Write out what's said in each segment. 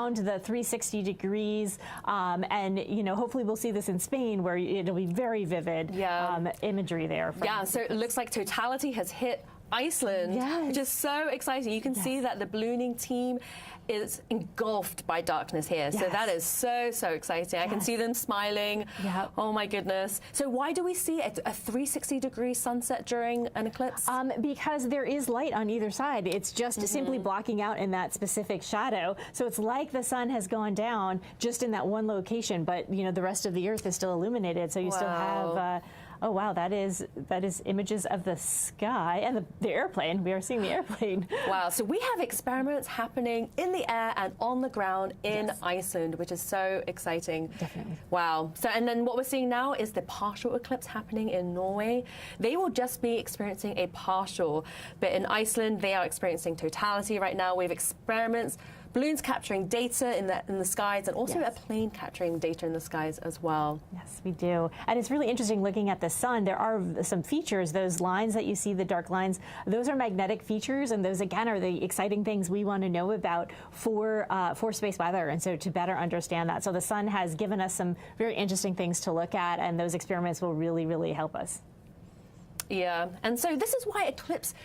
around the 360 degrees, and hopefully we'll see this in Spain, where it'll be very vivid imagery there. So it looks like Totality has hit Iceland, which is so exciting. You can see that the ballooning team is engulfed by darkness here. So that is so exciting. I can see them smiling. Oh my goodness. So why do we see a 360-degree sunset during an eclipse? Because there is light on either side. It's just simply blocking out in that specific shadow. So it's like the sun has gone down just in that one location, but the rest of the earth is still illuminated. So you still have oh wow, that is images of the sky and the airplane. We are seeing the airplane. Wow, so we have experiments happening in the air and on the ground in Iceland, which is so exciting. Definitely. Wow. So, and then what we're seeing now is the partial eclipse happening in Norway. They will just be experiencing a partial, but in Iceland, they are experiencing totality right now. We have experiments, balloons capturing data in the skies, and also a plane capturing data in the skies as well. Yes, we do. And it's really interesting looking at the sun. There are some features, those lines that you see, the dark lines, those are magnetic features, and those again are the exciting things we want to know about for space weather, and so to better understand that. So the sun has given us some very interesting things to look at, and those experiments will really help us. Yeah, and so this is why eclipse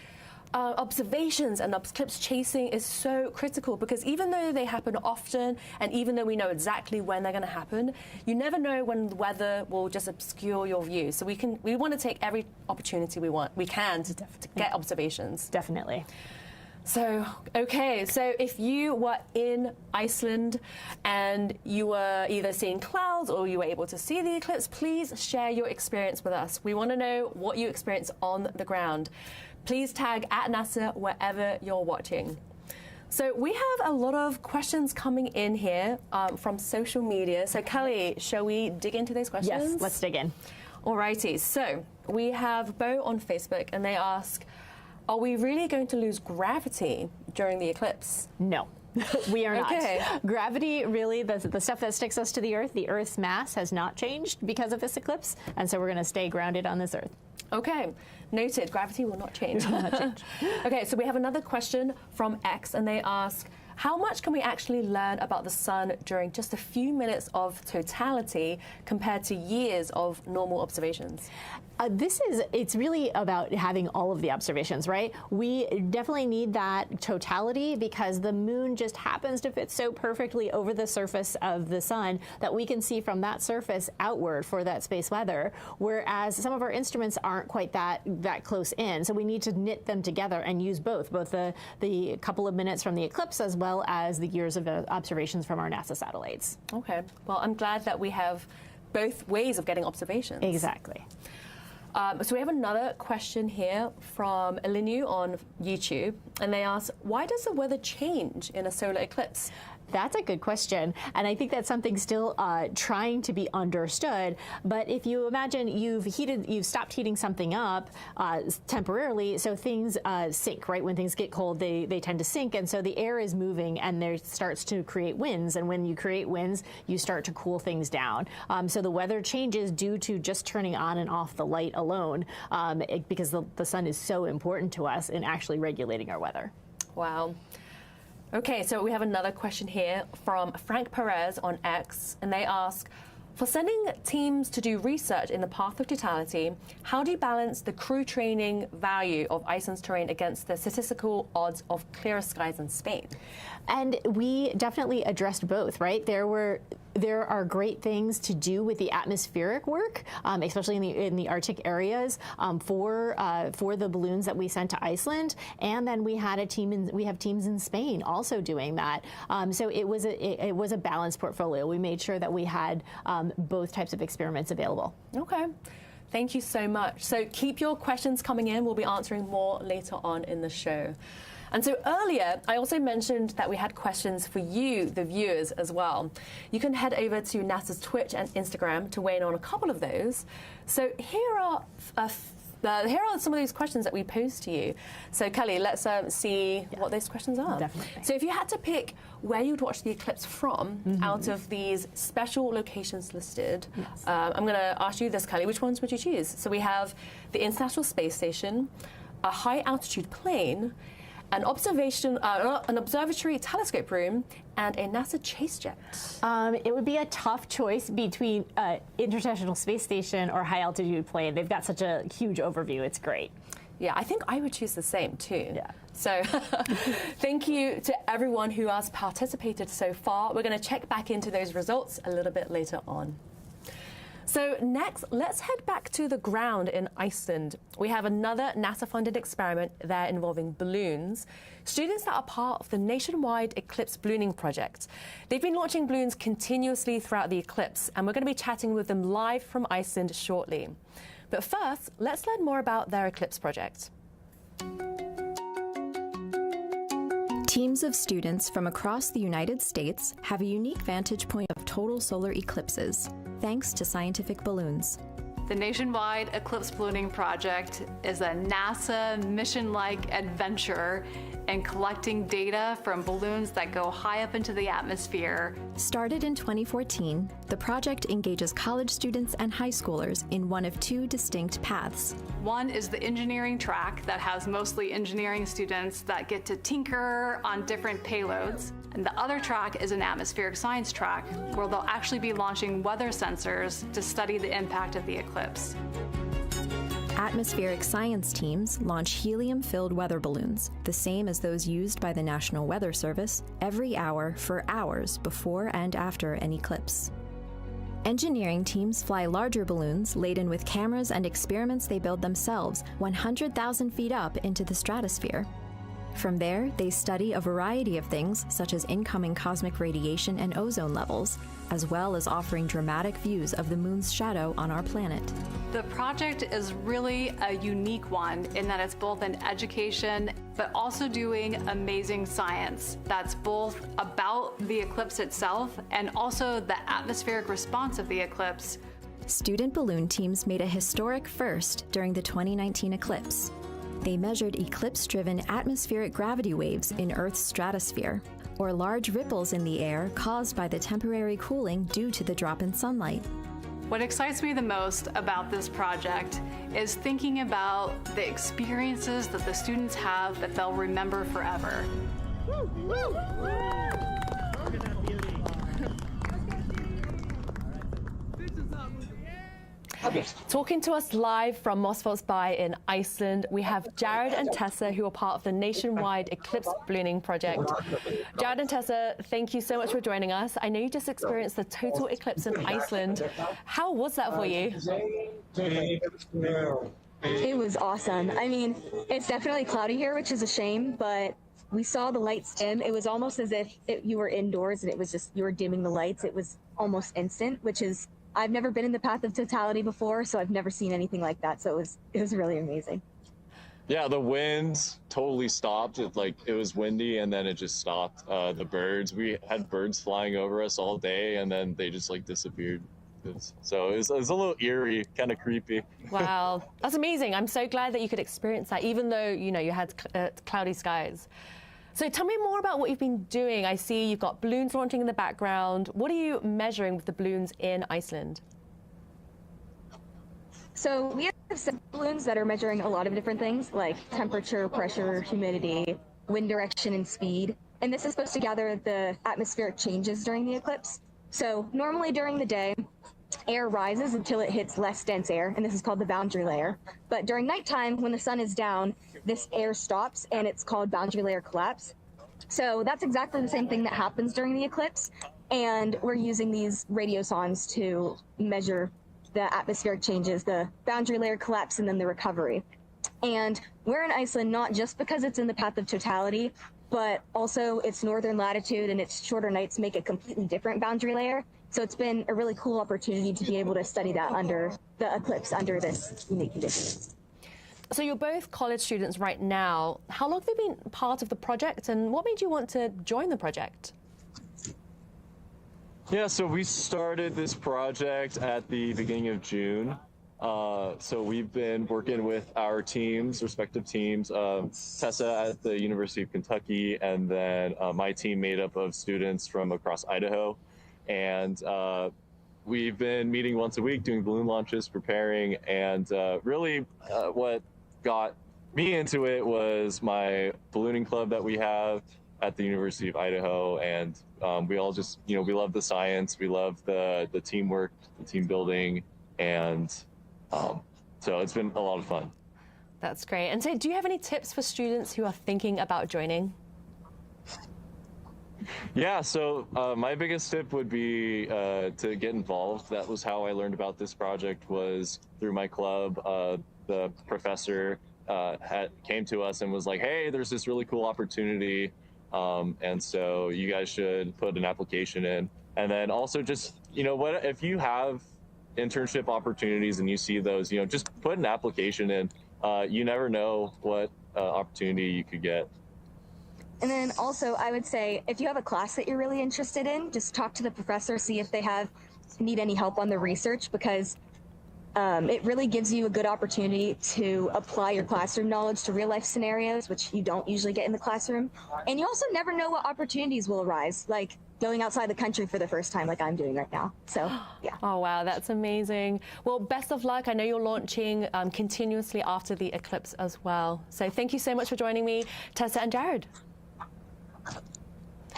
observations and eclipse chasing is so critical, because even though they happen often, and even though we know exactly when they're going to happen, you never know when the weather will just obscure your view. So we want to take every opportunity we can to get observations. Definitely. So, okay, so if you were in Iceland and you were either seeing clouds or you were able to see the eclipse, please share your experience with us. We want to know what you experienced on the ground. Please tag @NASA wherever you're watching. So we have a lot of questions coming in here from social media. So Kelly, shall we dig into those questions? Yes, let's dig in. Alrighty, so we have Bo on Facebook, and they ask, are we really going to lose gravity during the eclipse? No. We are not. Okay. Gravity, really, the stuff that sticks us to the Earth's mass has not changed because of this eclipse, and so we're going to stay grounded on this Earth. Okay, noted. Gravity will not change. Will not change. Okay, so we have another question from X, and they ask, how much can we actually learn about the sun during just a few minutes of totality compared to years of normal observations? It's really about having all of the observations, right? We definitely need that totality because the moon just happens to fit so perfectly over the surface of the sun that we can see from that surface outward for that space weather, whereas some of our instruments aren't quite that close in. So we need to knit them together and use both the couple of minutes from the eclipse as well as the years of observations from our NASA satellites. Okay, well, I'm glad that we have both ways of getting observations. Exactly. So we have another question here from Elinu on YouTube, and they ask, why does the weather change in a solar eclipse? That's a good question, and I think that's something still trying to be understood. But if you imagine you've stopped heating something up temporarily, so things sink, right? When things get cold, they tend to sink, and so the air is moving, and there starts to create winds. And when you create winds, you start to cool things down. So the weather changes due to just turning on and off the light alone, because the sun is so important to us in actually regulating our weather. Wow. Okay, so we have another question here from Frank Perez on X, and they ask, for sending teams to do research in the path of totality, how do you balance the crew training value of Iceland's terrain against the statistical odds of clearer skies in Spain? And we definitely addressed both, right? There are great things to do with the atmospheric work, especially in the Arctic areas, for the balloons that we sent to Iceland, and then we have teams in Spain also doing that. So it was a balanced portfolio. We made sure that we had both types of experiments available. Okay. Thank you so much. So keep your questions coming in. We'll be answering more later on in the show. And so earlier, I also mentioned that we had questions for you, the viewers, as well. You can head over to NASA's Twitch and Instagram to weigh in on a couple of those. So here are some of these questions that we posed to you. So Kelly, let's see what those questions are. Definitely. So if you had to pick where you'd watch the eclipse from out of these special locations listed, I'm going to ask you this, Kelly. Which ones would you choose? So we have the International Space Station, a high-altitude plane, an observatory telescope room, and a NASA chase jet. It would be a tough choice between International Space Station or high altitude plane. They've got such a huge overview. It's great. Yeah, I think I would choose the same too. Yeah. So thank you to everyone who has participated so far. We're going to check back into those results a little bit later on. So next, let's head back to the ground in Iceland. We have another NASA-funded experiment there involving balloons. Students that are part of the nationwide Eclipse ballooning project. They've been launching balloons continuously throughout the eclipse, and we're going to be chatting with them live from Iceland shortly. But first, let's learn more about their Eclipse project. Teams of students from across the United States have a unique vantage point of total solar eclipses, thanks to scientific balloons. The nationwide Eclipse ballooning project is a NASA mission-like adventure in collecting data from balloons that go high up into the atmosphere. Started in 2014, the project engages college students and high schoolers in one of two distinct paths. One is the engineering track that has mostly engineering students that get to tinker on different payloads. And the other track is an atmospheric science track where they'll actually be launching weather sensors to study the impact of the eclipse. Atmospheric science teams launch helium-filled weather balloons, the same as those used by the National Weather Service, every hour for hours before and after an eclipse. Engineering teams fly larger balloons laden with cameras and experiments they build themselves 100,000 feet up into the stratosphere. From there, they study a variety of things such as incoming cosmic radiation and ozone levels, as well as offering dramatic views of the moon's shadow on our planet. The project is really a unique one in that it's both an education, but also doing amazing science that's both about the eclipse itself and also the atmospheric response of the eclipse. Student balloon teams made a historic first during the 2019 eclipse. They measured eclipse-driven atmospheric gravity waves in Earth's stratosphere, or large ripples in the air caused by the temporary cooling due to the drop in sunlight. What excites me the most about this project is thinking about the experiences that the students have that they'll remember forever. Talking to us live from Mosfellsbæ in Iceland, we have Jared and Tessa, who are part of the nationwide Eclipse ballooning project. Jared and Tessa, thank you so much for joining us. I know you just experienced the total eclipse in Iceland. How was that for you? It was awesome. I mean, it's definitely cloudy here, which is a shame, but we saw the lights dim. It was almost as if you were indoors and it was just, you were dimming the lights. It was almost instant, which is, I've never been in the path of totality before, so I've never seen anything like that. So it was really amazing. Yeah, the wind totally stopped. It was windy and then it just stopped. The birds, we had birds flying over us all day and then they just disappeared. So it was a little eerie, kind of creepy. Wow, that's amazing. I'm so glad that you could experience that, even though, you had cloudy skies. So tell me more about what you've been doing. I see you've got balloons launching in the background. What are you measuring with the balloons in Iceland? So we have some balloons that are measuring a lot of different things like temperature, pressure, humidity, wind direction, and speed. And this is supposed to gather the atmospheric changes during the eclipse. So normally during the day, air rises until it hits less dense air, and this is called the boundary layer. But during nighttime, when the sun is down, this air stops, and it's called boundary layer collapse. So that's exactly the same thing that happens during the eclipse, and we're using these radiosondes to measure the atmospheric changes, the boundary layer collapse, and then the recovery. And we're in Iceland not just because it's in the path of totality, but also its northern latitude and its shorter nights make a completely different boundary layer. So it's been a really cool opportunity to be able to study that under the eclipse, under this unique conditions. So you're both college students right now. How long have you been part of the project, and what made you want to join the project? Yeah, so we started this project at the beginning of June. So we've been working with our teams, respective teams, Tessa at the University of Kentucky, and then my team made up of students from across Idaho. And we've been meeting once a week, doing balloon launches, preparing, and really what got me into it was my ballooning club that we have at the University of Idaho, and we all just, we love the science, we love the teamwork, the team building, and so it's been a lot of fun. That's great. And so do you have any tips for students who are thinking about joining? Yeah, so my biggest tip would be to get involved. That was how I learned about this project, was through my club. The professor came to us and was like, hey, there's this really cool opportunity, and so you guys should put an application in. And then also just, if you have internship opportunities and you see those, just put an application in. You never know what opportunity you could get. And then also, I would say, if you have a class that you're really interested in, just talk to the professor, see if they need any help on the research, because it really gives you a good opportunity to apply your classroom knowledge to real life scenarios, which you don't usually get in the classroom. And you also never know what opportunities will arise, like going outside the country for the first time, like I'm doing right now. So, yeah. Oh, wow, that's amazing. Well, best of luck. I know you're launching continuously after the eclipse as well. So thank you so much for joining me, Tessa and Jared.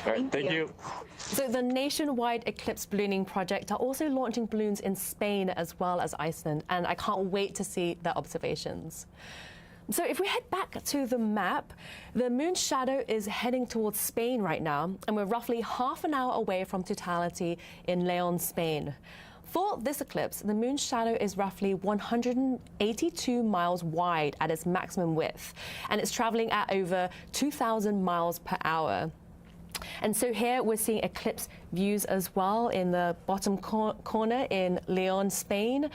All right, thank you. So the nationwide Eclipse ballooning project are also launching balloons in Spain as well as Iceland, and I can't wait to see their observations. So if we head back to the map, the moon's shadow is heading towards Spain right now, and we're roughly half an hour away from Totality in León, Spain. For this eclipse, the moon's shadow is roughly 182 miles wide at its maximum width, and it's traveling at over 2,000 miles per hour. And so here we're seeing eclipse views as well in the bottom corner in León, Spain.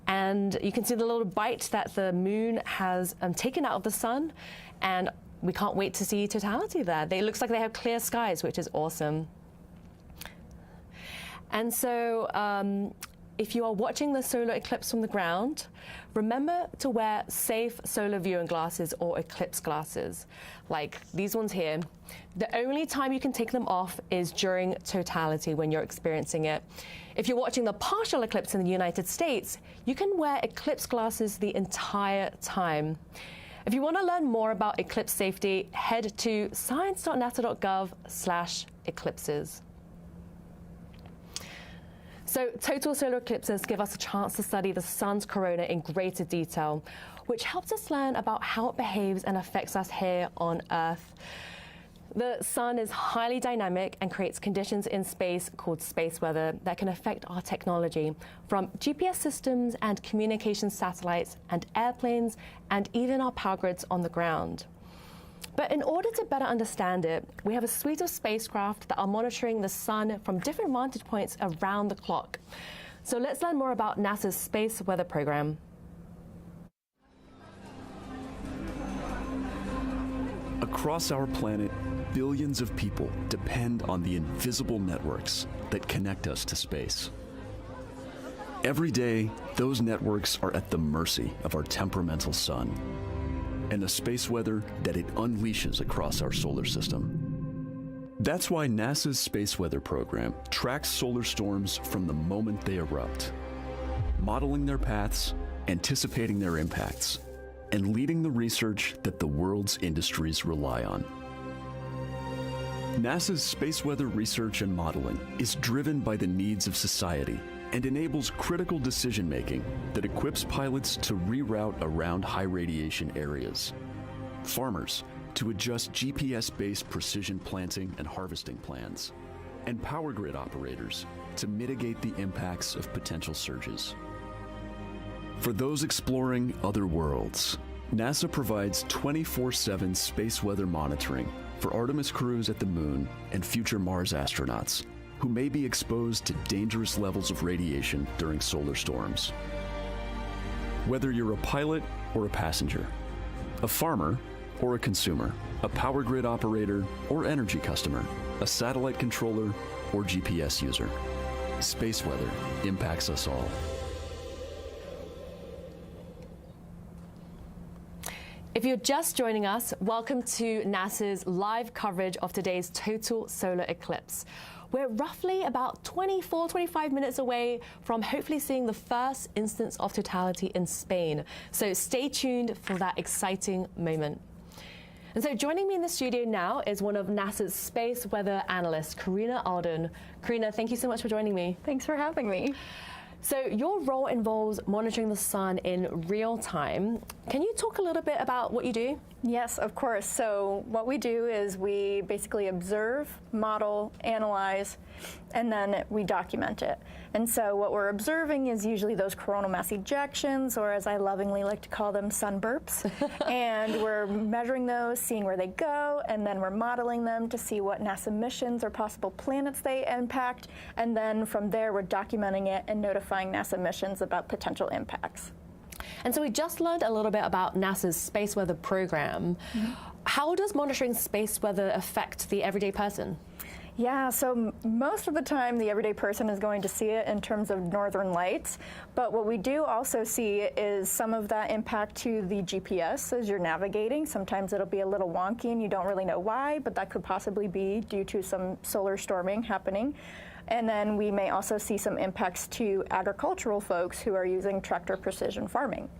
And you can see the little bite that the moon has taken out of the sun. And we can't wait to see Totality there. It looks like they have clear skies, which is awesome. And so if you are watching the solar eclipse from the ground, remember to wear safe solar viewing glasses or eclipse glasses, like these ones here. The only time you can take them off is during Totality, when you're experiencing it. If you're watching the partial eclipse in the United States, you can wear eclipse glasses the entire time. If you want to learn more about eclipse safety, head to science.nasa.gov/eclipses. So total solar eclipses give us a chance to study the sun's corona in greater detail, which helps us learn about how it behaves and affects us here on Earth. The sun is highly dynamic and creates conditions in space called space weather that can affect our technology, from GPS systems and communication satellites and airplanes and even our power grids on the ground. But in order to better understand it, we have a suite of spacecraft that are monitoring the sun from different vantage points around the clock. So let's learn more about NASA's space weather program. Across our planet, billions of people depend on the invisible networks that connect us to space. Every day, those networks are at the mercy of our temperamental sun and the space weather that it unleashes across our solar system. That's why NASA's space weather program tracks solar storms from the moment they erupt, modeling their paths, anticipating their impacts, and leading the research that the world's industries rely on. NASA's space weather research and modeling is driven by the needs of society and enables critical decision-making that equips pilots to reroute around high radiation areas, farmers to adjust GPS-based precision planting and harvesting plans, and power grid operators to mitigate the impacts of potential surges. For those exploring other worlds, NASA provides 24/7 space weather monitoring for Artemis crews at the Moon and future Mars astronauts who may be exposed to dangerous levels of radiation during solar storms. Whether you're a pilot or a passenger, a farmer or a consumer, a power grid operator or energy customer, a satellite controller or GPS user, space weather impacts us all. If you're just joining us, welcome to NASA's live coverage of today's total solar eclipse. we're roughly about 25 minutes away from hopefully seeing the first instance of totality in Spain. So stay tuned for that exciting moment. And so joining me in the studio now is one of NASA's space weather analysts, Karina Alden. Karina, thank you so much for joining me. Thanks for having me. So your role involves monitoring the sun in real time. Can you talk a little bit about what you do? Yes, of course. So what we do is we basically observe, model, analyze, and then we document it. And so what we're observing is usually those coronal mass ejections, or as I lovingly like to call them, sun burps. And we're measuring those, seeing where they go, and then we're modeling them to see what NASA missions or possible planets they impact. And then from there, we're documenting it and notifying NASA missions about potential impacts. And so we just learned a little bit about NASA's space weather program. How does monitoring space weather affect the everyday person? Yeah, so most of the time the everyday person is going to see it in terms of northern lights, but what we do also see is some of that impact to the GPS as you're navigating. Sometimes it'll be a little wonky and you don't really know why, but that could possibly be due to some solar storming happening. And then we may also see some impacts to agricultural folks who are using tractor precision farming.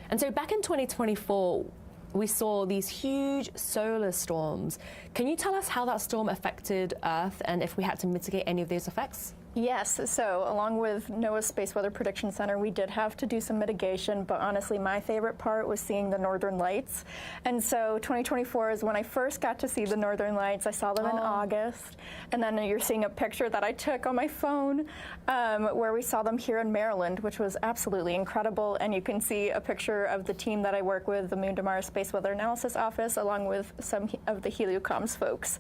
And so back in 2024, we saw these huge solar storms. Can you tell us how that storm affected Earth and if we had to mitigate any of those effects? Yes, so along with NOAA's Space Weather Prediction Center, we did have to do some mitigation, but honestly, my favorite part was seeing the northern lights. And so 2024 is when I first got to see the northern lights. I saw them in August, and then you're seeing a picture that I took on my phone where we saw them here in Maryland, which was absolutely incredible. And you can see a picture of the team that I work with, the Moon to Mars Space Weather Analysis Office, along with some of the Heliocomms folks,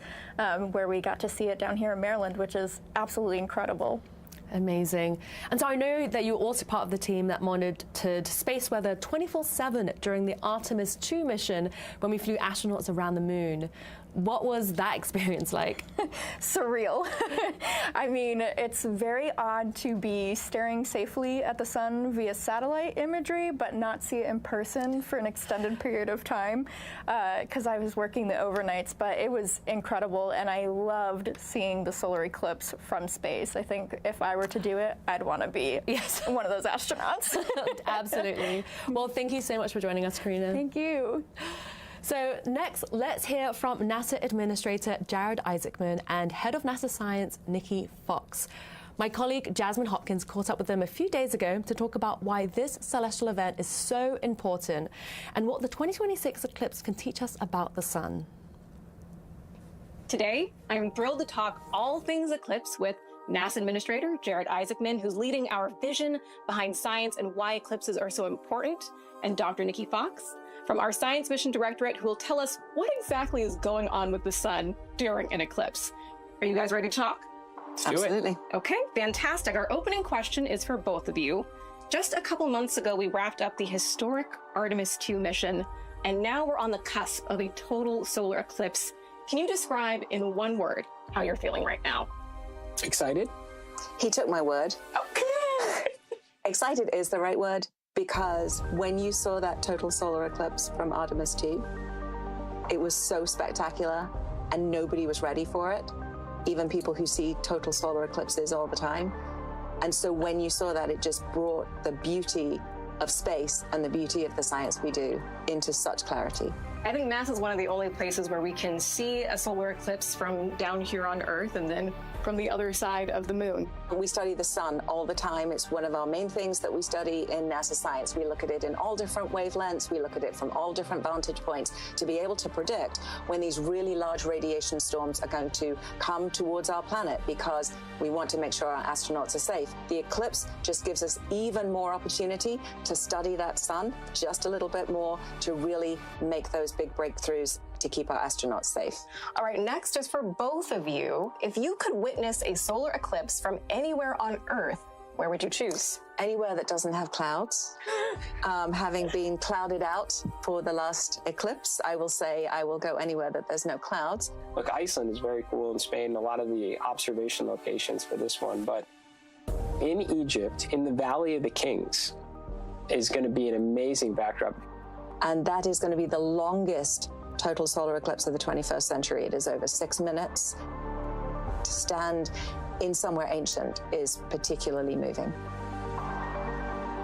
where we got to see it down here in Maryland, which is absolutely incredible. Amazing. And so I know that you're also part of the team that monitored space weather 24/7 during the Artemis II mission when we flew astronauts around the moon. What was that experience like? Surreal. I mean, it's very odd to be staring safely at the sun via satellite imagery, but not see it in person for an extended period of time, because I was working the overnights, but it was incredible, and I loved seeing the solar eclipse from space. I think if I were to do it, I'd want to be one of those astronauts. Absolutely. Well, thank you so much for joining us, Karina. Thank you. So next, let's hear from NASA Administrator Jared Isaacman and Head of NASA Science, Nikki Fox. My colleague Jasmine Hopkins caught up with them a few days ago to talk about why this celestial event is so important and what the 2026 eclipse can teach us about the sun. Today, I'm thrilled to talk all things eclipse with NASA Administrator Jared Isaacman, who's leading our vision behind science and why eclipses are so important, and Dr. Nikki Fox from our Science Mission Directorate, who will tell us what exactly is going on with the sun during an eclipse. Are you guys ready to talk? Absolutely. Okay, fantastic. Our opening question is for both of you. Just a couple months ago, we wrapped up the historic Artemis II mission, and now we're on the cusp of a total solar eclipse. Can you describe in one word how you're feeling right now? Excited? He took my word. Okay. Excited is the right word, because when you saw that total solar eclipse from Artemis II, it was so spectacular and nobody was ready for it, even people who see total solar eclipses all the time. And so when you saw that, it just brought the beauty of space and the beauty of the science we do into such clarity. I think NASA is one of the only places where we can see a solar eclipse from down here on Earth and then from the other side of the moon. We study the sun all the time. It's one of our main things that we study in NASA science. We look at it in all different wavelengths. We look at it from all different vantage points to be able to predict when these really large radiation storms are going to come towards our planet, because we want to make sure our astronauts are safe. The eclipse just gives us even more opportunity to study that sun just a little bit more, to really make those big breakthroughs to keep our astronauts safe. All right, next is for both of you. If you could witness a solar eclipse from anywhere on Earth, where would you choose? Anywhere that doesn't have clouds. Having been clouded out for the last eclipse, I will say I will go anywhere that there's no clouds. Look, Iceland is very cool in Spain, a lot of the observation locations for this one, but in Egypt, in the Valley of the Kings, is going to be an amazing backdrop. And that is going to be the longest total solar eclipse of the 21st century. It is over 6 minutes. to stand in somewhere ancient is particularly moving.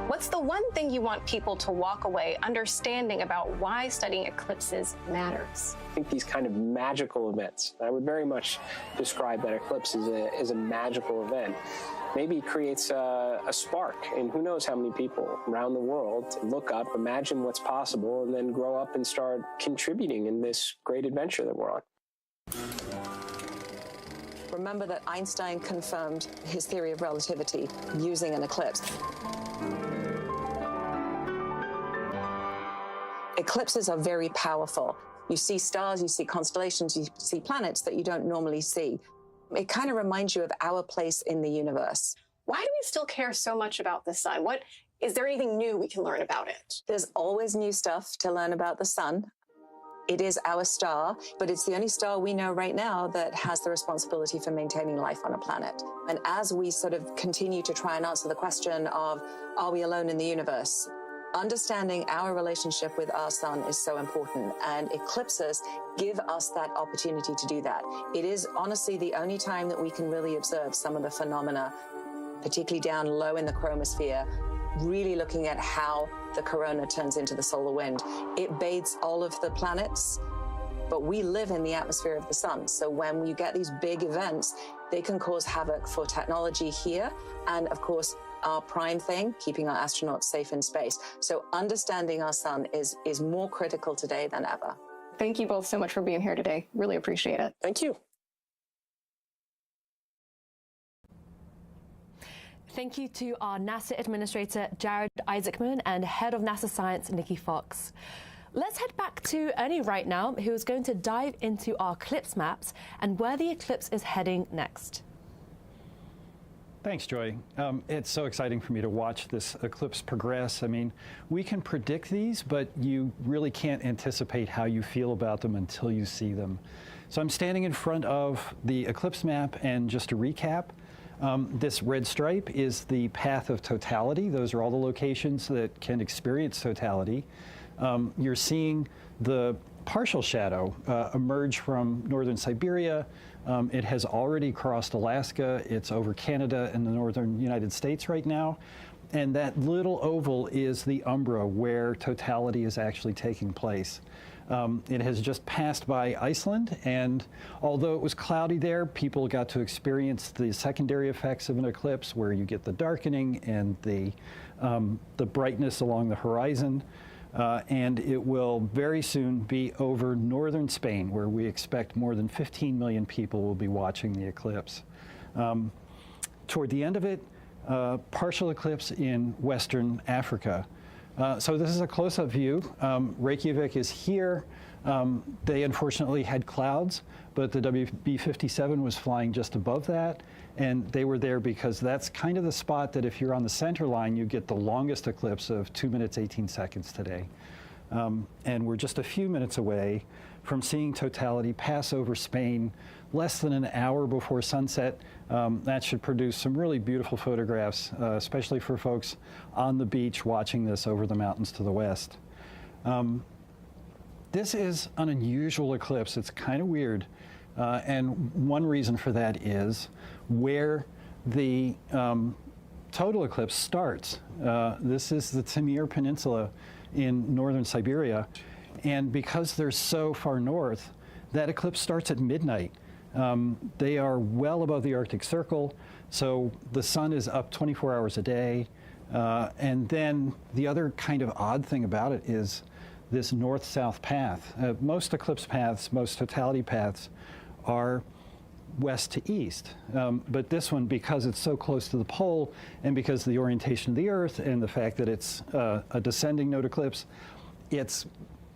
What's the one thing you want people to walk away understanding about why studying eclipses matters? I think these kind of magical events, I would very much describe that eclipse as a magical event. Maybe creates a spark in who knows how many people around the world to look up, imagine what's possible, and then grow up and start contributing in this great adventure that we're on. Remember that Einstein confirmed his theory of relativity using an eclipse. Eclipses are very powerful. You see stars, you see constellations, you see planets that you don't normally see. It kind of reminds you of our place in the universe. Why do we still care so much about the sun? Is there anything new we can learn about it? There's always new stuff to learn about the sun. It is our star, but it's the only star we know right now that has the responsibility for maintaining life on a planet. And as we sort of continue to try and answer the question of, are we alone in the universe? Understanding our relationship with our sun is so important, and eclipses give us that opportunity to do that. It is honestly the only time that we can really observe some of the phenomena, particularly down low in the chromosphere, really looking at how the corona turns into the solar wind. It bathes all of the planets, but we live in the atmosphere of the sun. So when you get these big events, they can cause havoc for technology here, and of course, our prime thing, keeping our astronauts safe in space. So understanding our sun is more critical today than ever. Thank you both so much for being here today. Really appreciate it. Thank you. Thank you to our NASA Administrator, Jared Isaacman, and Head of NASA Science, Nikki Fox. Let's head back to Ernie right now, who is going to dive into our eclipse maps and where the eclipse is heading next. Thanks, Joy. It's so exciting for me to watch this eclipse progress. I mean, we can predict these, but you really can't anticipate how you feel about them until you see them. So I'm standing in front of the eclipse map, and just to recap, this red stripe is the path of totality. Those are all the locations that can experience totality. You're seeing the partial shadow emerge from northern Siberia. It has already crossed Alaska. It's over Canada and the northern United States right now. And that little oval is the umbra where totality is actually taking place. It has just passed by Iceland, and although it was cloudy there, people got to experience the secondary effects of an eclipse where you get the darkening and the brightness along the horizon. And it will very soon be over northern Spain, where we expect more than 15 million people will be watching the eclipse. Toward the end of it, partial eclipse in Western Africa. So this is a close-up view. Reykjavik is here. They unfortunately had clouds, but the WB-57 was flying just above that. And they were there because that's kind of the spot that if you're on the center line, you get the longest eclipse of 2 minutes, 18 seconds today. And we're just a few minutes away from seeing totality pass over Spain less than an hour before sunset. That should produce some really beautiful photographs, especially for folks on the beach watching this over the mountains to the west. This is an unusual eclipse. It's kind of weird. And one reason for that is where the total eclipse starts. This is the Timir Peninsula in northern Siberia. And because they're so far north, that eclipse starts at midnight. They are well above the Arctic Circle, so the sun is up 24 hours a day. And then the other kind of odd thing about it is this north-south path. Most eclipse paths, most totality paths are west to east. But this one, because it's so close to the pole and because of the orientation of the Earth and the fact that it's a descending node eclipse, it's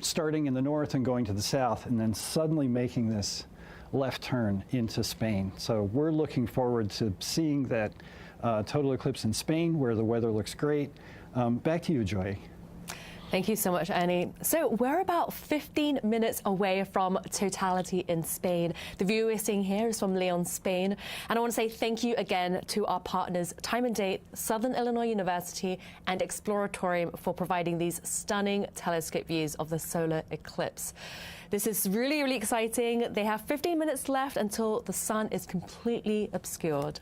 starting in the north and going to the south and then suddenly making this left turn into Spain. So we're looking forward to seeing that total eclipse in Spain where the weather looks great. Back to you, Joy. Thank you so much, Annie. So we're about 15 minutes away from Totality in Spain. The view we're seeing here is from Leon, Spain. And I want to say thank you again to our partners, Time and Date, Southern Illinois University, and Exploratorium for providing these stunning telescope views of the solar eclipse. This is really, really exciting. They have 15 minutes left until the sun is completely obscured.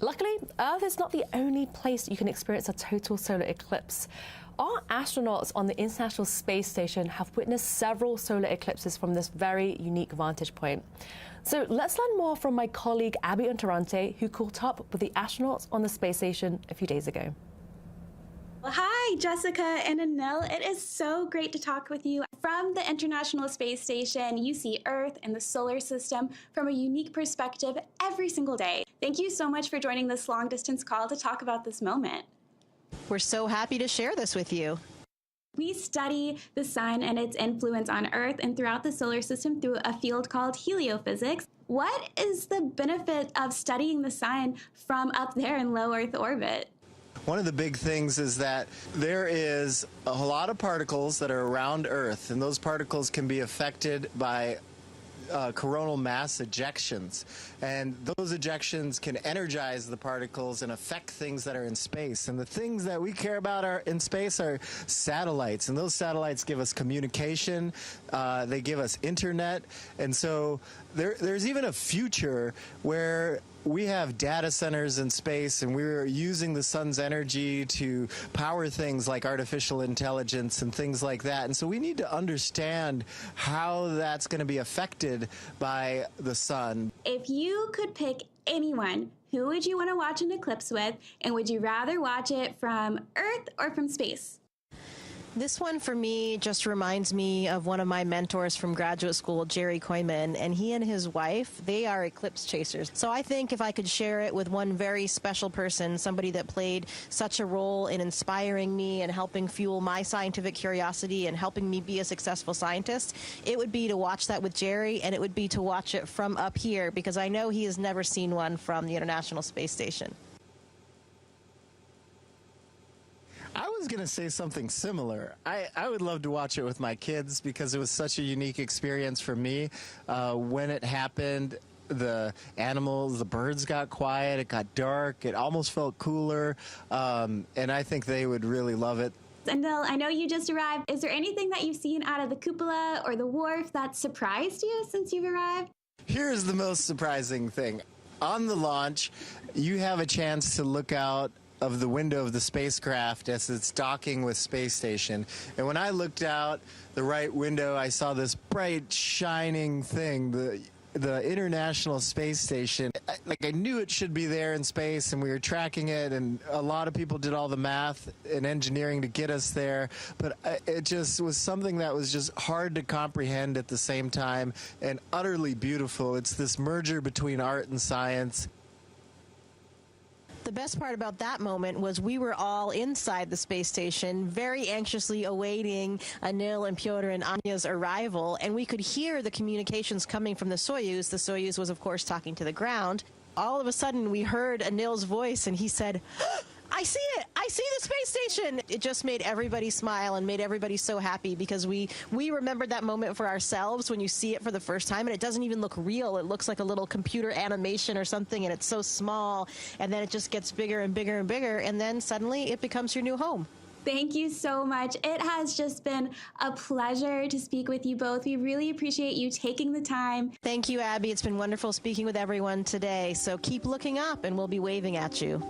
Luckily, Earth is not the only place you can experience a total solar eclipse. Our astronauts on the International Space Station have witnessed several solar eclipses from this very unique vantage point. So let's learn more from my colleague Abby Unterante, who caught up with the astronauts on the space station a few days ago. Hi, Jessica and Anil. It is so great to talk with you. From the International Space Station, you see Earth and the solar system from a unique perspective every single day. Thank you so much for joining this long-distance call to talk about this moment. We're so happy to share this with you. We study the sun and its influence on Earth and throughout the solar system through a field called heliophysics. What is the benefit of studying the sun from up there in low Earth orbit? One of the big things is that there is a lot of particles that are around Earth, and those particles can be affected by coronal mass ejections, and those ejections can energize the particles and affect things that are in space. And the things that we care about in space are satellites, and those satellites give us communication, they give us internet, and so there's even a future where we have data centers in space, and we're using the sun's energy to power things like artificial intelligence and things like that. And so we need to understand how that's going to be affected by the sun. If you could pick anyone, who would you want to watch an eclipse with? And would you rather watch it from Earth or from space? This one for me just reminds me of one of my mentors from graduate school, Jerry Koyman, and he and his wife, they are eclipse chasers. So I think if I could share it with one very special person, somebody that played such a role in inspiring me and helping fuel my scientific curiosity and helping me be a successful scientist, it would be to watch that with Jerry, and it would be to watch it from up here, because I know he has never seen one from the International Space Station. I was going to say something similar. I would love to watch it with my kids because it was such a unique experience for me. When it happened, the animals, the birds got quiet, it got dark, it almost felt cooler, and I think they would really love it. Anil, I know you just arrived. Is there anything that you've seen out of the cupola or the wharf that surprised you since you've arrived? Here's the most surprising thing. On the launch, you have a chance to look out of the window of the spacecraft as it's docking with space station. And when I looked out the right window, I saw this bright, shining thing, the International Space Station. I knew it should be there in space, and we were tracking it, and a lot of people did all the math and engineering to get us there, but it just was something that was just hard to comprehend at the same time, and utterly beautiful. It's this merger between art and science. The best part about that moment was we were all inside the space station, very anxiously awaiting Anil and Pyotr and Anya's arrival, and we could hear the communications coming from the Soyuz. The Soyuz was, of course, talking to the ground. All of a sudden, we heard Anil's voice, and he said, "I see it! I see the space station!" It just made everybody smile and made everybody so happy, because we remembered that moment for ourselves when you see it for the first time, and it doesn't even look real. It looks like a little computer animation or something, and it's so small, and then it just gets bigger and bigger and bigger, and then suddenly it becomes your new home. Thank you so much. It has just been a pleasure to speak with you both. We really appreciate you taking the time. Thank you, Abby. It's been wonderful speaking with everyone today, so keep looking up, and we'll be waving at you.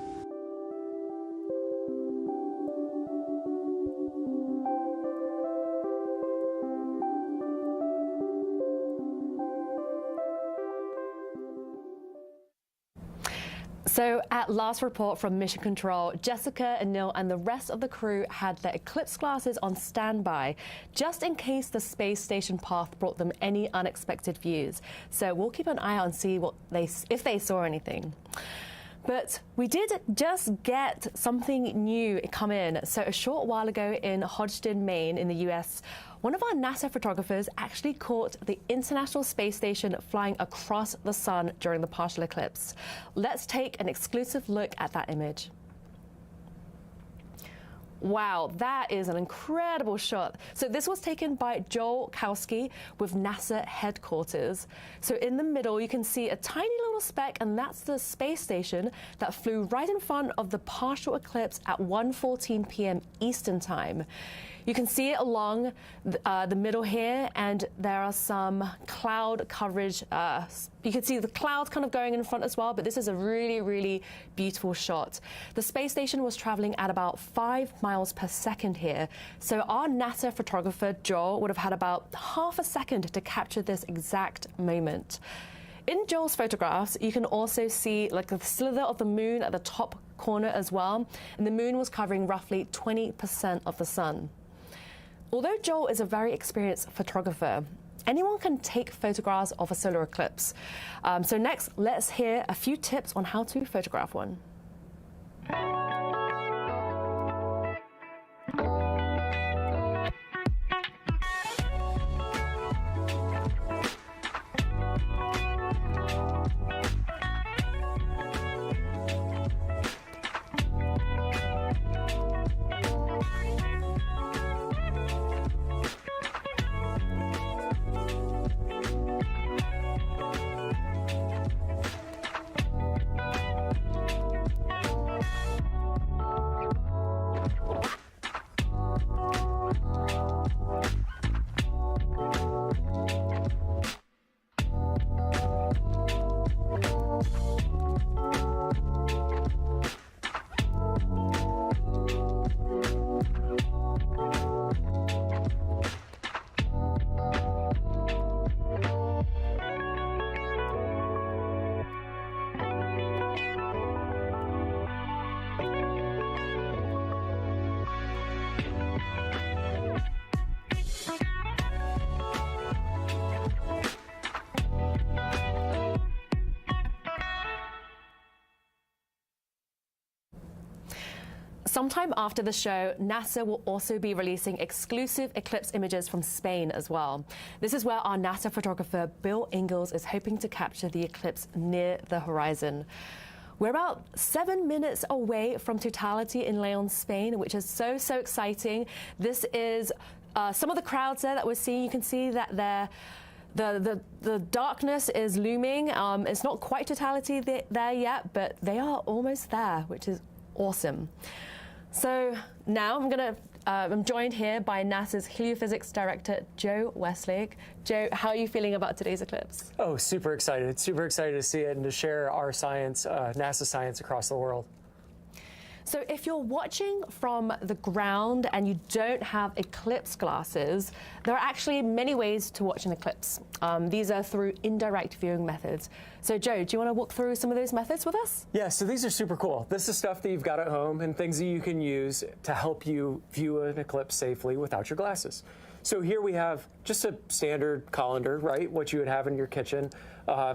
So at last report from Mission Control, Jessica, Anil, and the rest of the crew had their eclipse glasses on standby, just in case the space station path brought them any unexpected views. So we'll keep an eye out and see if they saw anything. But we did just get something new come in. So a short while ago in Hodgdon, Maine, in the US, one of our NASA photographers actually caught the International Space Station flying across the sun during the partial eclipse. Let's take an exclusive look at that image. Wow, that is an incredible shot. So this was taken by Joel Kowski with NASA headquarters. So in the middle, you can see a tiny little speck, and that's the space station that flew right in front of the partial eclipse at 1:14 p.m. Eastern Time. You can see it along the middle here, and there are some cloud coverage. You can see the clouds kind of going in front as well, but this is a really, really beautiful shot. The space station was traveling at about 5 miles per second here, so our NASA photographer, Joel, would have had about half a second to capture this exact moment. In Joel's photographs, you can also see like the slither of the moon at the top corner as well, and the moon was covering roughly 20% of the sun. Although Joel is a very experienced photographer, anyone can take photographs of a solar eclipse. So next, let's hear a few tips on how to photograph one. Sometime after the show, NASA will also be releasing exclusive eclipse images from Spain as well. This is where our NASA photographer, Bill Ingalls, is hoping to capture the eclipse near the horizon. We're about 7 minutes away from Totality in Leon, Spain, which is so, so exciting. This is some of the crowds there that we're seeing. You can see that the darkness is looming. It's not quite Totality there yet, but they are almost there, which is awesome. So now I'm joined here by NASA's Heliophysics Director, Joe Westlake. Joe, how are you feeling about today's eclipse? Oh, super excited. Super excited to see it and to share our science, NASA science across the world. So if you're watching from the ground and you don't have eclipse glasses, there are actually many ways to watch an eclipse. These are through indirect viewing methods. So Joe, do you want to walk through some of those methods with us? Yeah, so these are super cool. This is stuff that you've got at home and things that you can use to help you view an eclipse safely without your glasses. So here we have just a standard colander, right? What you would have in your kitchen.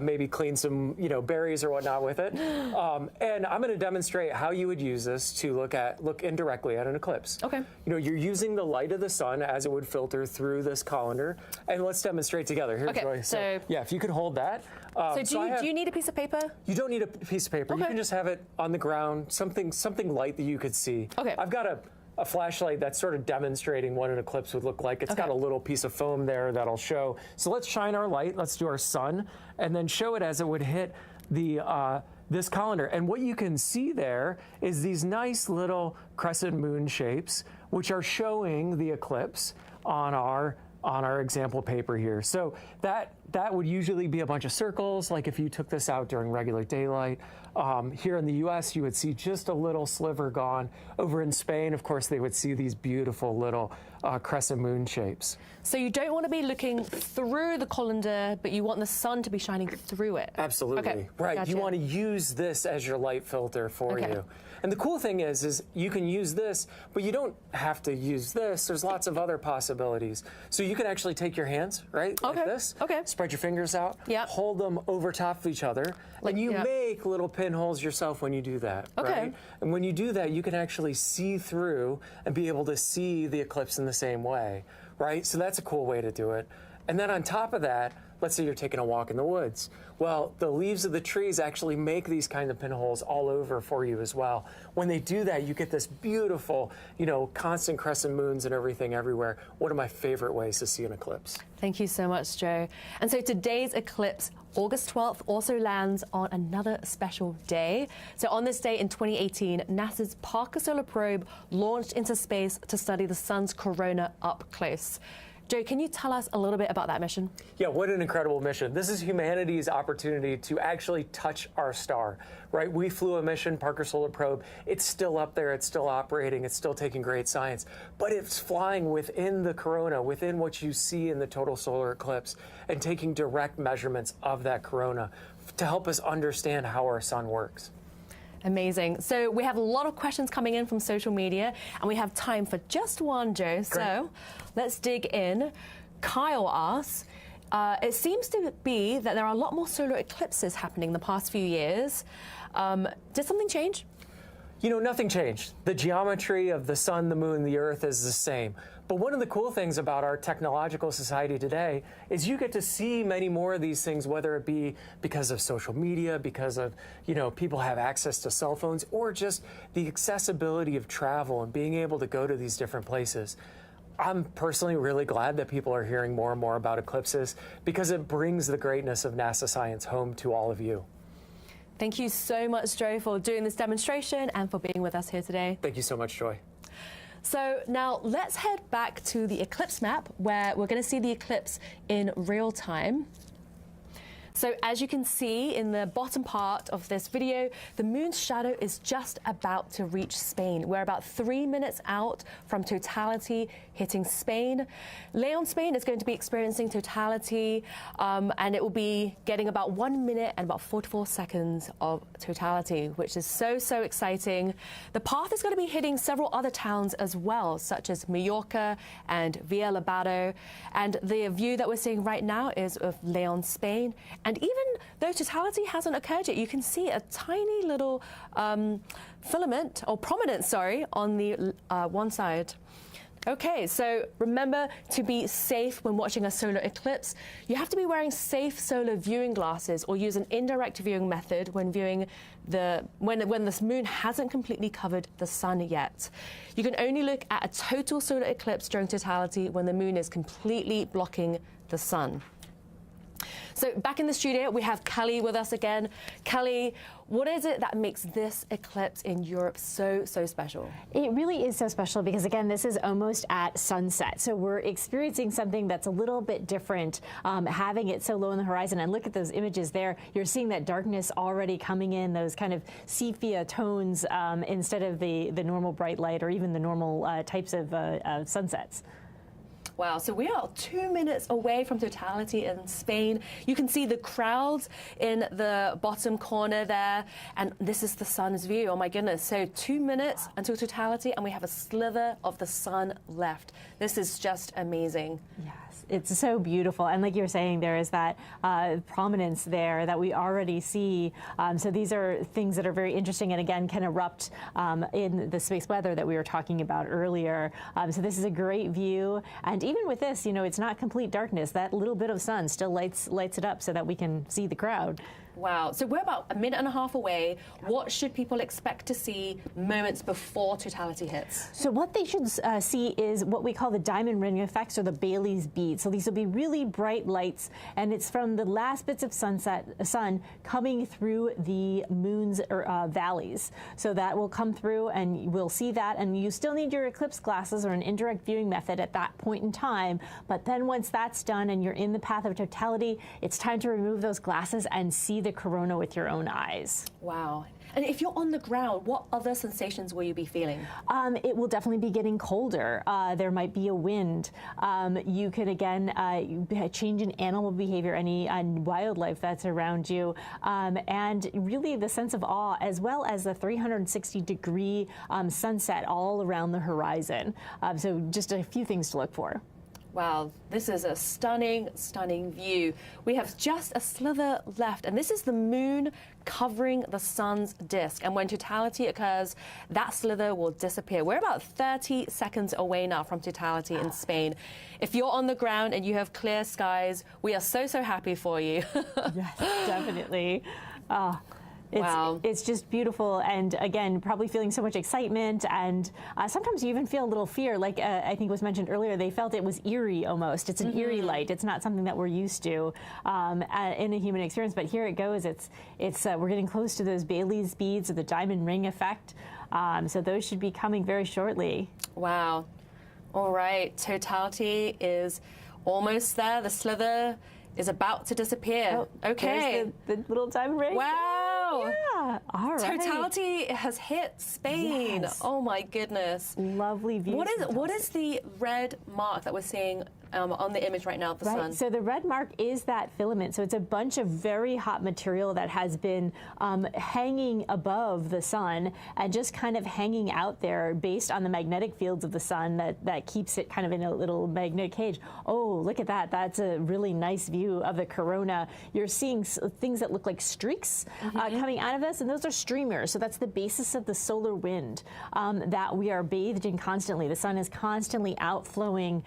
Maybe clean some, berries or whatnot with it. And I'm going to demonstrate how you would use this to look indirectly at an eclipse. Okay. You're using the light of the sun as it would filter through this colander. And let's demonstrate together. Here, okay, Joy. So yeah, if you could hold that. Do you need a piece of paper? You don't need a piece of paper. Okay. You can just have it on the ground, something light that you could see. Okay. I've got a flashlight that's sort of demonstrating what an eclipse would look like. It's got a little piece of foam there that'll show. So let's shine our light, let's do our sun, and then show it as it would hit the this colander. And what you can see there is these nice little crescent moon shapes, which are showing the eclipse on our example paper here. So that would usually be a bunch of circles, like if you took this out during regular daylight. Here in the US, you would see just a little sliver gone. Over in Spain, of course, they would see these beautiful little crescent moon shapes. So you don't want to be looking through the colander, but you want the sun to be shining through it. Absolutely. Okay. Right. Gotcha. You want to use this as your light filter for you. And the cool thing is you can use this, but you don't have to use this. There's lots of other possibilities. So you can actually take your hands, right, like this. Okay. Spread your fingers out. Yep. Hold them over top of each other. And you make little pinholes yourself when you do that, right? And when you do that, you can actually see through and be able to see the eclipse in the same way, right? So that's a cool way to do it. And then on top of that, let's say you're taking a walk in the woods. Well, the leaves of the trees actually make these kind of pinholes all over for you as well. When they do that, you get this beautiful, constant crescent moons and everything everywhere. One of my favorite ways to see an eclipse. Thank you so much, Joe. And so today's eclipse, August 12th, also lands on another special day. So on this day in 2018, NASA's Parker Solar Probe launched into space to study the sun's corona up close. Joe, can you tell us a little bit about that mission? Yeah, what an incredible mission. This is humanity's opportunity to actually touch our star, right? We flew a mission, Parker Solar Probe. It's still up there, it's still operating, it's still taking great science, but it's flying within the corona, within what you see in the total solar eclipse, and taking direct measurements of that corona to help us understand how our sun works. Amazing. So we have a lot of questions coming in from social media, and we have time for just one, Joe. Great. So let's dig in. Kyle asks, it seems to be that there are a lot more solar eclipses happening the past few years. Did something change? Nothing changed. The geometry of the sun, the moon, the earth is the same. But one of the cool things about our technological society today is you get to see many more of these things, whether it be because of social media, because of, people have access to cell phones, or just the accessibility of travel and being able to go to these different places. I'm personally really glad that people are hearing more and more about eclipses because it brings the greatness of NASA science home to all of you. Thank you so much, Joe, for doing this demonstration and for being with us here today. Thank you so much, Joy. So now let's head back to the eclipse map where we're going to see the eclipse in real time. So as you can see in the bottom part of this video, the moon's shadow is just about to reach Spain. We're about 3 minutes out from totality hitting Spain. Leon, Spain is going to be experiencing totality, and it will be getting about 1 minute and about 44 seconds of totality, which is so exciting. The path is going to be hitting several other towns as well, such as Mallorca and Villalobado. And the view that we're seeing right now is of Leon, Spain. And even though totality hasn't occurred yet, you can see a tiny little filament, or prominence, sorry, on the one side. Okay, so remember to be safe when watching a solar eclipse. You have to be wearing safe solar viewing glasses or use an indirect viewing method when viewing when the moon hasn't completely covered the sun yet. You can only look at a total solar eclipse during totality when the moon is completely blocking the sun. So back in the studio, we have Kelly with us again. Kelly, what is it that makes this eclipse in Europe so special? It really is so special because, again, this is almost at sunset. So we're experiencing something that's a little bit different, having it so low on the horizon. And look at those images there. You're seeing that darkness already coming in, those kind of sepia tones instead of the normal bright light or even the normal types of sunsets. Wow, so we are 2 minutes away from totality in Spain. You can see the crowds in the bottom corner there, and this is the sun's view. Oh my goodness, so 2 minutes until totality, and we have a sliver of the sun left. This is just amazing. Yes, it's so beautiful. And like you were saying, there is that prominence there that we already see. So these are things that are very interesting and, again, can erupt in the space weather that we were talking about earlier. So this is a great view. And even with this, it's not complete darkness. That little bit of sun still lights it up so that we can see the crowd. Wow. So we're about a minute and a half away. What should people expect to see moments before totality hits? So what they should see is what we call the diamond ring effects, or the Bailey's bead. So these will be really bright lights, and it's from the last bits of sun coming through the moon's valleys. So that will come through, and we'll see that. And you still need your eclipse glasses or an indirect viewing method at that point in time. But then once that's done and you're in the path of totality, it's time to remove those glasses and see the corona with your own eyes. Wow. And if you're on the ground, what other sensations will you be feeling? It will definitely be getting colder. There might be a wind. You could, again, change in animal behavior, any wildlife that's around you, and really the sense of awe, as well as the 360-degree sunset all around the horizon. So just a few things to look for. Wow, this is a stunning, stunning view. We have just a slither left, and this is the moon covering the sun's disk. And when totality occurs, that slither will disappear. We're about 30 seconds away now from totality in Spain. If you're on the ground and you have clear skies, we are so, so happy for you. Yes, definitely. Wow. It's just beautiful, and again, probably feeling so much excitement, and sometimes you even feel a little fear, like I think was mentioned earlier, they felt it was eerie almost. It's an eerie light. It's not something that we're used to in a human experience, but here it goes. It's we're getting close to those Bailey's beads or the diamond ring effect, so those should be coming very shortly. Wow. All right, totality is almost there. The slither is about to disappear. Oh, okay. The little diamond ring. Wow. Yeah. All right. Totality has hit Spain. Yes. Oh my goodness. Lovely view. What is the red mark that we're seeing on the image right now of the sun? So the red mark is that filament. So it's a bunch of very hot material that has been hanging above the sun and just kind of hanging out there based on the magnetic fields of the sun that keeps it kind of in a little magnetic cage. Oh, look at that. That's a really nice view of the corona. You're seeing things that look like streaks coming out of this, and those are streamers. So that's the basis of the solar wind that we are bathed in constantly. The sun is constantly outflowing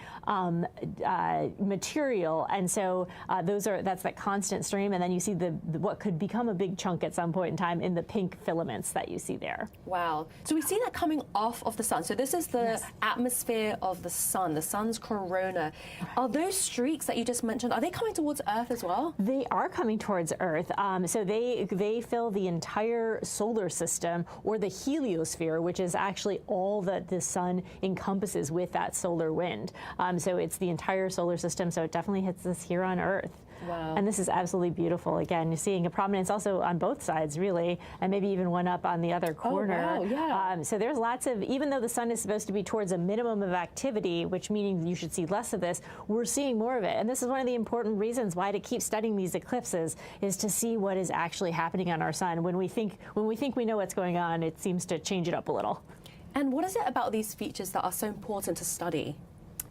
material, and so that's that constant stream, and then you see the what could become a big chunk at some point in time in the pink filaments that you see there. Wow. So we see that coming off of the sun. So this is the atmosphere of the sun's corona. Are those streaks that you just mentioned, are they coming towards Earth as well? They are coming towards Earth. So they fill the entire solar system, or the heliosphere, which is actually all that the sun encompasses with that solar wind. So it's the entire solar system, so it definitely hits us here on Earth. Wow. And this is absolutely beautiful. Again, you're seeing a prominence also on both sides, really, and maybe even one up on the other corner. Oh, wow, yeah. So there's lots of, even though the sun is supposed to be towards a minimum of activity, which meaning you should see less of this, we're seeing more of it. And this is one of the important reasons why to keep studying these eclipses, is to see what is actually happening on our sun. When we think we know what's going on, it seems to change it up a little. And what is it about these features that are so important to study?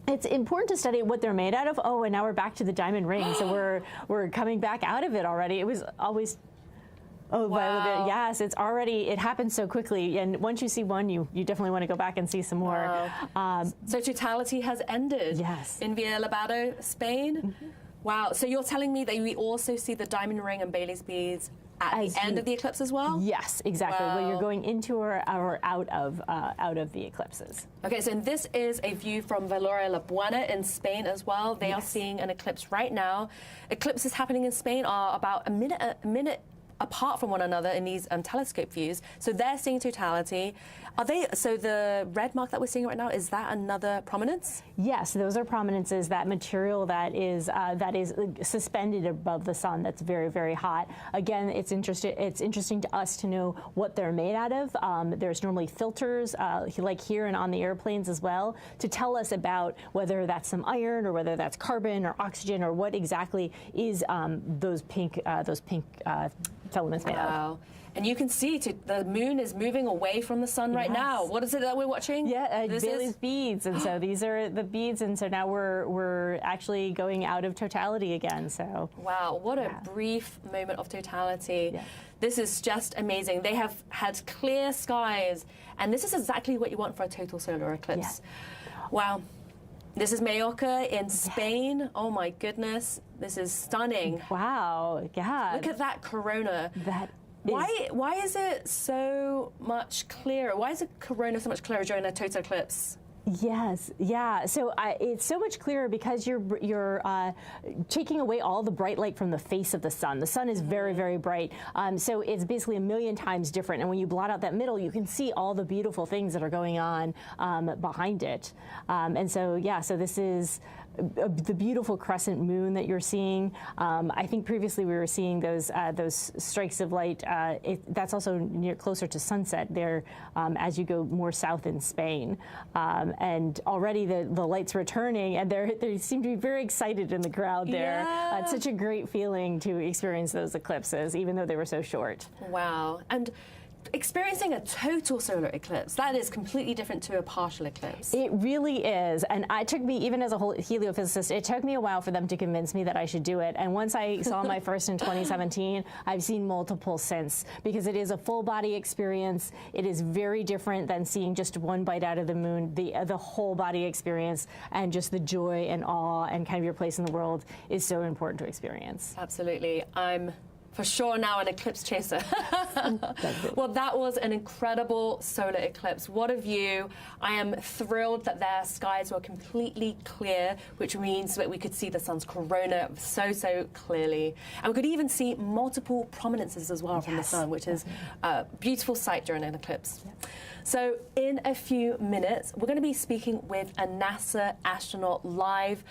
It's important to study what they're made out of. Oh, and now we're back to the diamond ring. So we're coming back out of it already. It was always, wow. Yes, it happens so quickly. And once you see one, you definitely want to go back and see some more. Wow. So totality has ended. Yes. In Miralo, Spain. Wow. So you're telling me that we also see the diamond ring and Bailey's beads at the end of the eclipse as well? Yes, exactly. Wow. Well, you're going into or out of the eclipses. Okay, so this is a view from Valora La Buena in Spain as well. They are seeing an eclipse right now. Eclipses happening in Spain are about a minute apart from one another in these telescope views. So they're seeing totality. So the red mark that we're seeing right now, is that another prominence? Yes, those are prominences, that material that is suspended above the sun that's very, very hot. Again, it's interesting to us to know what they're made out of. There's normally filters, like here and on the airplanes as well, to tell us about whether that's some iron or whether that's carbon or oxygen or what exactly is those pink filaments made of. And you can see the moon is moving away from the sun right now. What is it that we're watching? Yeah, Bailey's beads, and so these are the beads, and so now we're actually going out of totality again. So wow, what a brief moment of totality. Yeah. This is just amazing. They have had clear skies, and this is exactly what you want for a total solar eclipse. Yeah. Wow. This is Mallorca in Spain. Yes. Oh my goodness, this is stunning. Wow, God. Look at that corona. Why is it so much clearer? Why is the corona so much clearer during a total eclipse? Yes, yeah. So it's so much clearer because you're taking away all the bright light from the face of the sun. The sun is very, very bright. So it's basically 1,000,000 times different. And when you blot out that middle, you can see all the beautiful things that are going on behind it. And so, yeah, so this is the beautiful crescent moon that you're seeing. I think previously we were seeing those strikes of light. That's also closer to sunset there as you go more south in Spain. And already the light's returning, and they seem to be very excited in the crowd there. Yeah. It's such a great feeling to experience those eclipses, even though they were so short. Wow. And experiencing a total solar eclipse. That is completely different to a partial eclipse. It really is. And it took me, even as a whole heliophysicist, it took me a while for them to convince me that I should do it. And once I saw my first in 2017, I've seen multiple since, because it is a full body experience. It is very different than seeing just one bite out of the moon. The whole body experience and just the joy and awe and kind of your place in the world is so important to experience. Absolutely. I'm for sure now an eclipse chaser. Well, that was an incredible solar eclipse. What a view. I am thrilled that their skies were completely clear, which means that we could see the sun's corona so clearly. And we could even see multiple prominences as well from the sun, which is a beautiful sight during an eclipse. Yeah. So in a few minutes, we're going to be speaking with a NASA astronaut live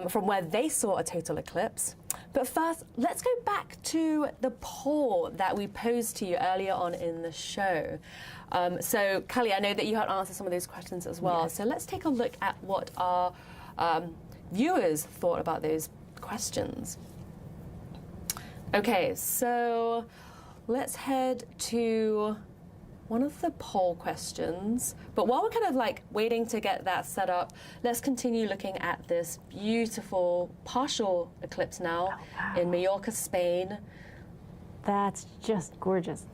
from where they saw a total eclipse. But first, let's go back to the poll that we posed to you earlier on in the show. So, Kelly, I know that you had answered some of those questions as well. Yes. So let's take a look at what our viewers thought about those questions. Okay, so let's head to one of the poll questions. But while we're kind of like waiting to get that set up, let's continue looking at this beautiful partial eclipse now in Mallorca, Spain. That's just gorgeous.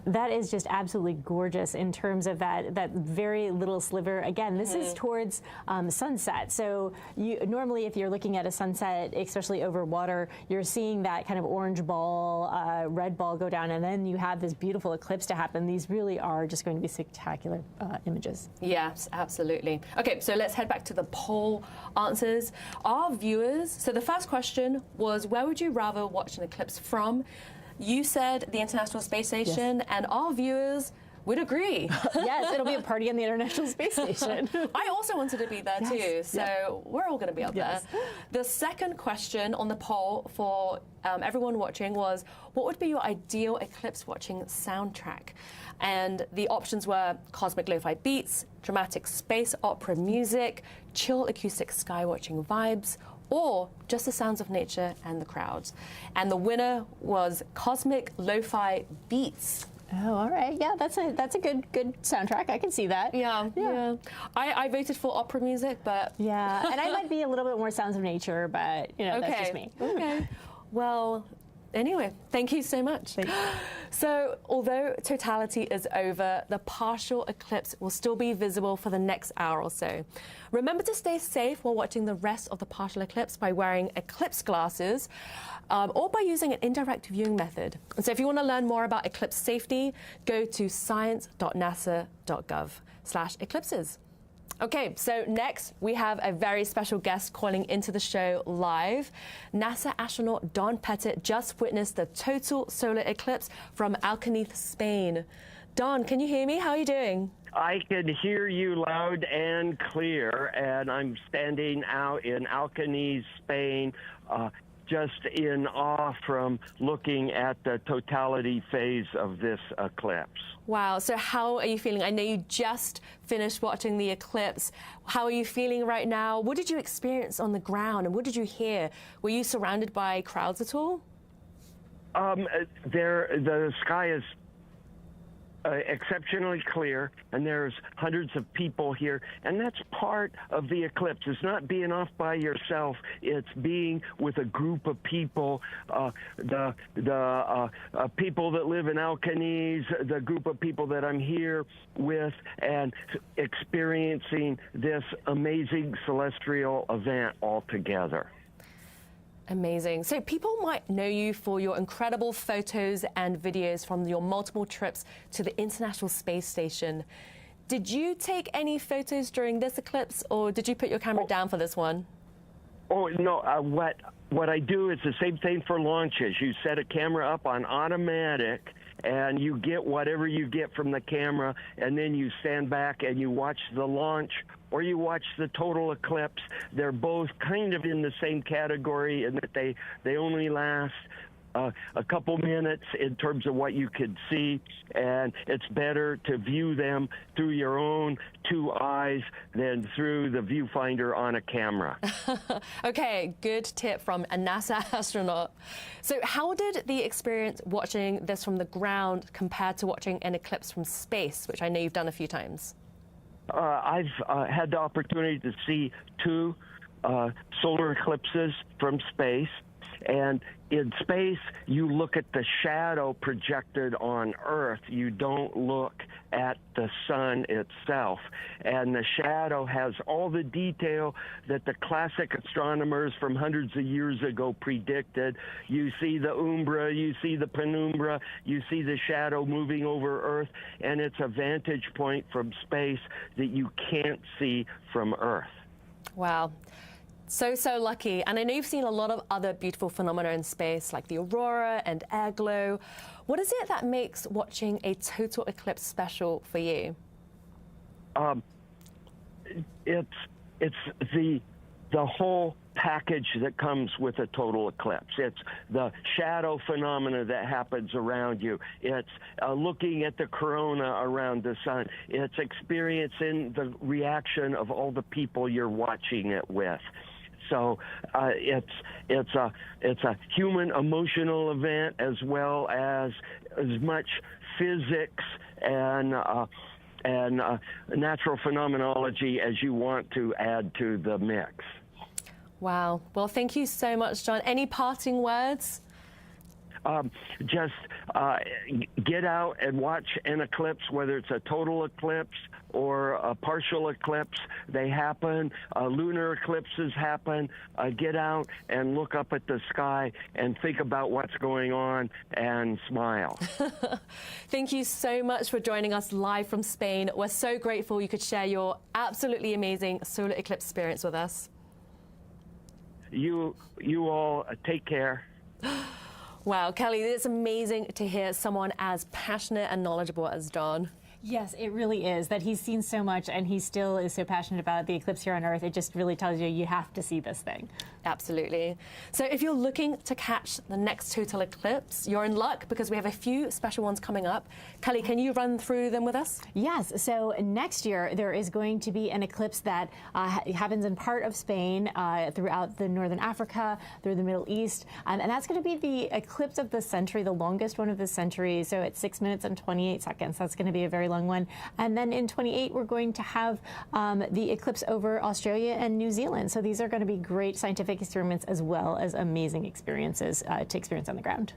That is just absolutely gorgeous in terms of that very little sliver. Again, this is towards sunset. So normally if you're looking at a sunset, especially over water, you're seeing that kind of orange ball, red ball go down, and then you have this beautiful eclipse to happen. These really are just going to be spectacular images. Yes, absolutely. Okay, so let's head back to the poll answers. Our viewers, so the first question was, where would you rather watch an eclipse from? You said the International Space Station, and our viewers would agree. Yes, it'll be a party on the International Space Station. I also wanted to be there too, so we're all going to be up there. The second question on the poll for everyone watching was, what would be your ideal eclipse watching soundtrack? And the options were cosmic lo-fi beats, dramatic space opera music, chill acoustic sky watching vibes, or just the sounds of nature and the crowds. And the winner was cosmic lo-fi beats. Oh, all right. Yeah, that's a good soundtrack. I can see that. Yeah. I voted for opera music, but yeah, and I might be a little bit more sounds of nature, but you know, that's just me. Okay. Well, anyway, thank you so much. So, although totality is over, the partial eclipse will still be visible for the next hour or so. Remember to stay safe while watching the rest of the partial eclipse by wearing eclipse glasses or by using an indirect viewing method. And so if you want to learn more about eclipse safety, go to science.nasa.gov/eclipses. Okay, so next we have a very special guest calling into the show live. NASA astronaut Don Pettit just witnessed the total solar eclipse from Alcañiz, Spain. Don, can you hear me? How are you doing? I can hear you loud and clear, and I'm standing out in Alcañiz, Spain, just in awe from looking at the totality phase of this eclipse. Wow, so how are you feeling? I know you just finished watching the eclipse. How are you feeling right now? What did you experience on the ground, and what did you hear? Were you surrounded by crowds at all? The sky is exceptionally clear, and there's hundreds of people here, and that's part of the eclipse. It's not being off by yourself, it's being with a group of people, the people that live in Alcañiz, the group of people that I'm here with, and experiencing this amazing celestial event all together. Amazing. So people might know you for your incredible photos and videos from your multiple trips to the International Space Station. Did you take any photos during this eclipse, or did you put your camera down for this one? Oh, no. What I do is the same thing for launches. You set a camera up on automatic, and you get whatever you get from the camera, and then you stand back and you watch the launch or you watch the total eclipse. They're both kind of in the same category in that they only last a couple minutes in terms of what you could see, and it's better to view them through your own two eyes than through the viewfinder on a camera. Okay, good tip from a NASA astronaut. So how did the experience watching this from the ground compare to watching an eclipse from space, which I know you've done a few times? I've had the opportunity to see two solar eclipses from space. And in space, you look at the shadow projected on Earth. You don't look at the sun itself. And the shadow has all the detail that the classic astronomers from hundreds of years ago predicted. You see the umbra, you see the penumbra, you see the shadow moving over Earth, and it's a vantage point from space that you can't see from Earth. Wow. So lucky. And I know you've seen a lot of other beautiful phenomena in space, like the aurora and air glow. What is it that makes watching a total eclipse special for you? It's the whole package that comes with a total eclipse. It's the shadow phenomena that happens around you. It's looking at the corona around the sun. It's experiencing the reaction of all the people you're watching it with. So it's a human emotional event as well as much physics and natural phenomenology as you want to add to the mix. Wow. Well, thank you so much, John. Any parting words? Just get out and watch an eclipse, whether it's a total eclipse or a partial eclipse. They happen. Lunar eclipses happen. Get out and look up at the sky and think about what's going on and smile. Thank you so much for joining us live from Spain. We're so grateful you could share your absolutely amazing solar eclipse experience with us. You all take care. Wow, Kelly, it's amazing to hear someone as passionate and knowledgeable as Don. Yes, it really is, that he's seen so much and he still is so passionate about the eclipse here on Earth. It just really tells you have to see this thing. Absolutely. So if you're looking to catch the next total eclipse, you're in luck because we have a few special ones coming up. Kelly, can you run through them with us? Yes. So next year, there is going to be an eclipse that happens in part of Spain, throughout the northern Africa, through the Middle East. And that's going to be the eclipse of the century, the longest one of the century. So it's 6 minutes and 28 seconds. That's going to be a very long one. And then in 28, we're going to have the eclipse over Australia and New Zealand. So these are going to be great scientific experiments as well as amazing experiences to experience on the ground.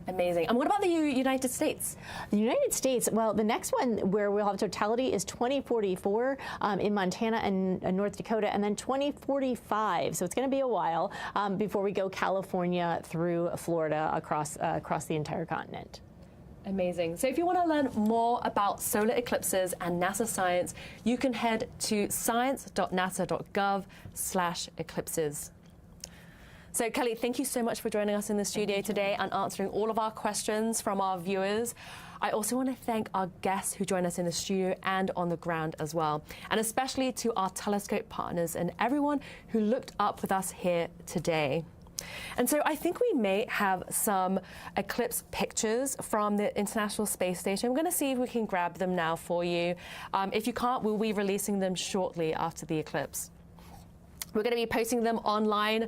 Amazing. And what about the United States? The United States, well, the next one where we'll have totality is 2044 in Montana and North Dakota, and then 2045. So it's going to be a while before we go California through Florida across the entire continent. Amazing. So if you want to learn more about solar eclipses and NASA science, you can head to science.nasa.gov/eclipses. So Kelly, thank you so much for joining us in the studio today and answering all of our questions from our viewers. I also want to thank our guests who join us in the studio and on the ground as well, and especially to our telescope partners and everyone who looked up with us here today. And so I think we may have some eclipse pictures from the International Space Station. I'm going to see if we can grab them now for you. If you can't, we'll be releasing them shortly after the eclipse. We're going to be posting them online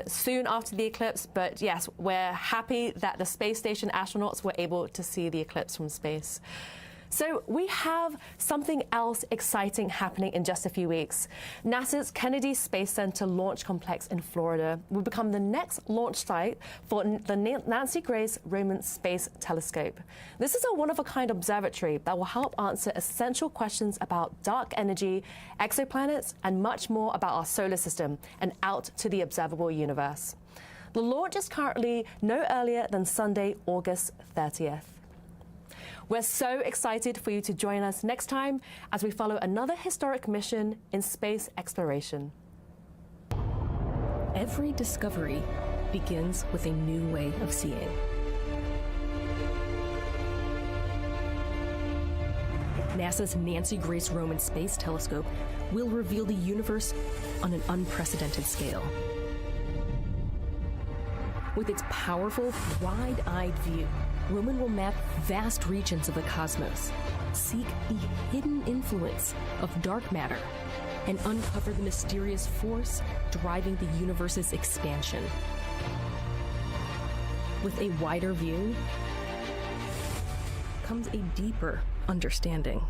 soon after the eclipse, but yes, we're happy that the space station astronauts were able to see the eclipse from space. So we have something else exciting happening in just a few weeks. NASA's Kennedy Space Center Launch Complex in Florida will become the next launch site for the Nancy Grace Roman Space Telescope. This is a one-of-a-kind observatory that will help answer essential questions about dark energy, exoplanets, and much more about our solar system and out to the observable universe. The launch is currently no earlier than Sunday, August 30th. We're so excited for you to join us next time as we follow another historic mission in space exploration. Every discovery begins with a new way of seeing. NASA's Nancy Grace Roman Space Telescope will reveal the universe on an unprecedented scale. With its powerful, wide-eyed view, Roman will map vast regions of the cosmos, seek the hidden influence of dark matter, and uncover the mysterious force driving the universe's expansion. With a wider view comes a deeper understanding.